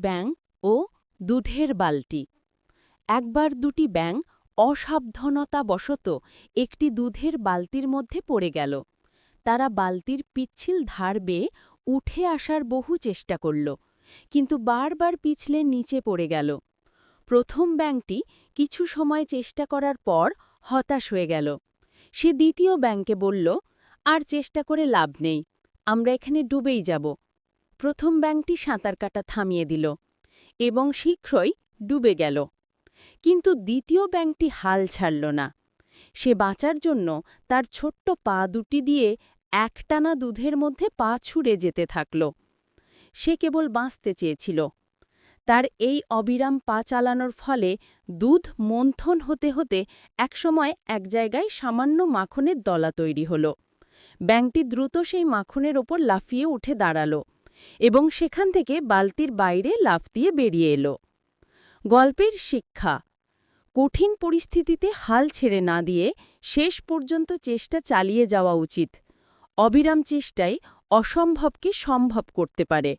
ব্যাঙ ও দুধের বালতি। একবার দুটি ব্যাঙ অসাবধানতাবশত একটি দুধের বালতির মধ্যে পড়ে গেল। তারা বালতির পিচ্ছিল ধার বেয়ে উঠে আসার বহু চেষ্টা করল, কিন্তু বারবার পিছলে নিচে পড়ে গেল। প্রথম ব্যাঙটি কিছু সময় চেষ্টা করার পর হতাশ হয়ে গেল। সে দ্বিতীয় ব্যাঙকে বলল, আর চেষ্টা করে লাভ নেই, আমরা এখানে ডুবেই যাব। প্রথম ব্যাঙটি সাঁতার কাটা থামিয়ে দিল এবং শীঘ্রই ডুবে গেল। কিন্তু দ্বিতীয় ব্যাঙটি হাল ছাড়ল না। সে বাঁচার জন্য তার ছোট্ট পা দুটি দিয়ে একটানা দুধের মধ্যে পা ছুঁড়ে যেতে থাকল। সে কেবল বাঁচতে চেয়েছিল। তার এই অবিরাম পা চালানোর ফলে দুধ মন্থন হতে হতে একসময় এক জায়গায় সামান্য মাখনের দলা তৈরি হল। ব্যাঙটি দ্রুত সেই মাখনের ওপর লাফিয়ে উঠে দাঁড়াল এবং সেখান থেকে বালতির বাইরে লাফ দিয়ে বেরিয়ে এলো। গল্পের শিক্ষা: কঠিন পরিস্থিতিতে হাল ছেড়ে না দিয়ে শেষ পর্যন্ত চেষ্টা চালিয়ে যাওয়া উচিত। অবিরাম চেষ্টাই অসম্ভবকে সম্ভব করতে পারে।